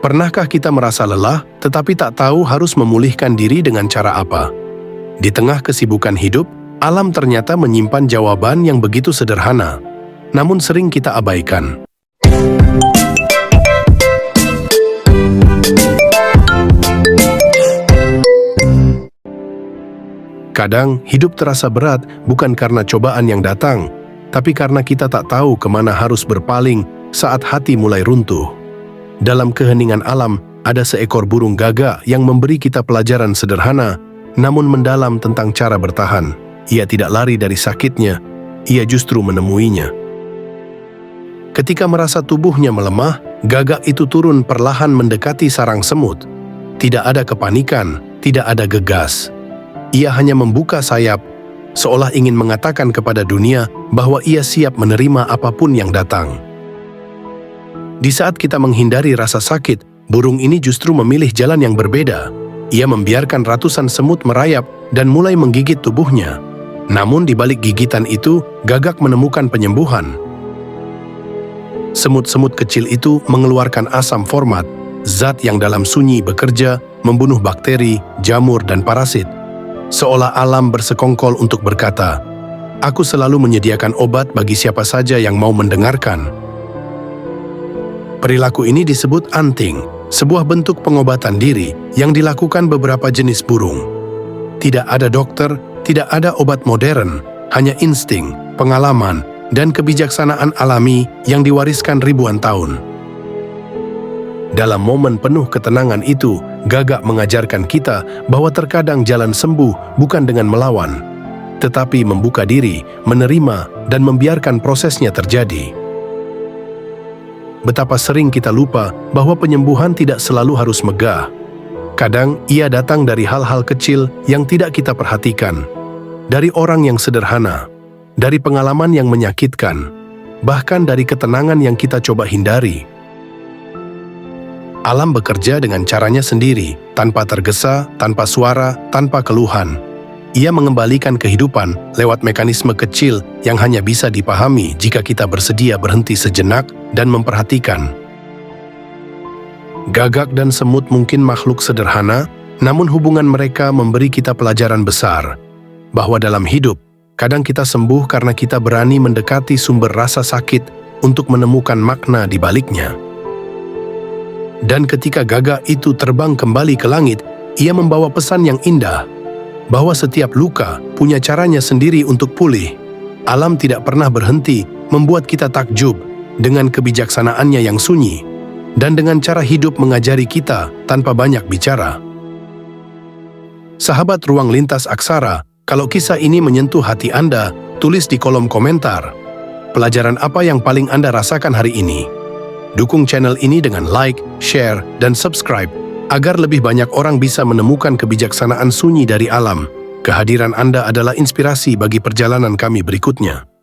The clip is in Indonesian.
Pernahkah kita merasa lelah, tetapi tak tahu harus memulihkan diri dengan cara apa? Di tengah kesibukan hidup, alam ternyata menyimpan jawaban yang begitu sederhana, namun sering kita abaikan. Kadang, hidup terasa berat bukan karena cobaan yang datang, tapi karena kita tak tahu kemana harus berpaling saat hati mulai runtuh. Dalam keheningan alam, ada seekor burung gagak yang memberi kita pelajaran sederhana, namun mendalam tentang cara bertahan. Ia tidak lari dari sakitnya, ia justru menemuinya. Ketika merasa tubuhnya melemah, gagak itu turun perlahan mendekati sarang semut. Tidak ada kepanikan, tidak ada gegas. Ia hanya membuka sayap, seolah ingin mengatakan kepada dunia bahwa ia siap menerima apapun yang datang. Di saat kita menghindari rasa sakit, burung ini justru memilih jalan yang berbeda. Ia membiarkan ratusan semut merayap dan mulai menggigit tubuhnya. Namun di balik gigitan itu, gagak menemukan penyembuhan. Semut-semut kecil itu mengeluarkan asam format, zat yang dalam sunyi bekerja, membunuh bakteri, jamur, dan parasit. Seolah alam bersekongkol untuk berkata, "Aku selalu menyediakan obat bagi siapa saja yang mau mendengarkan." Perilaku ini disebut anting, sebuah bentuk pengobatan diri yang dilakukan beberapa jenis burung. Tidak ada dokter, tidak ada obat modern, hanya insting, pengalaman, dan kebijaksanaan alami yang diwariskan ribuan tahun. Dalam momen penuh ketenangan itu, gagak mengajarkan kita bahwa terkadang jalan sembuh bukan dengan melawan, tetapi membuka diri, menerima, dan membiarkan prosesnya terjadi. Betapa sering kita lupa bahwa penyembuhan tidak selalu harus megah. Kadang ia datang dari hal-hal kecil yang tidak kita perhatikan, dari orang yang sederhana, dari pengalaman yang menyakitkan, bahkan dari ketenangan yang kita coba hindari. Alam bekerja dengan caranya sendiri, tanpa tergesa, tanpa suara, tanpa keluhan. Ia mengembalikan kehidupan lewat mekanisme kecil yang hanya bisa dipahami jika kita bersedia berhenti sejenak dan memperhatikan. Gagak dan semut mungkin makhluk sederhana, namun hubungan mereka memberi kita pelajaran besar, bahwa dalam hidup, kadang kita sembuh karena kita berani mendekati sumber rasa sakit untuk menemukan makna di baliknya. Dan ketika gagak itu terbang kembali ke langit, ia membawa pesan yang indah, bahwa setiap luka punya caranya sendiri untuk pulih. Alam tidak pernah berhenti membuat kita takjub dengan kebijaksanaannya yang sunyi, dan dengan cara hidup mengajari kita tanpa banyak bicara. Sahabat Ruang Lintas Aksara, kalau kisah ini menyentuh hati Anda, tulis di kolom komentar. Pelajaran apa yang paling Anda rasakan hari ini? Dukung channel ini dengan like, share, dan subscribe, agar lebih banyak orang bisa menemukan kebijaksanaan sunyi dari alam. Kehadiran Anda adalah inspirasi bagi perjalanan kami berikutnya.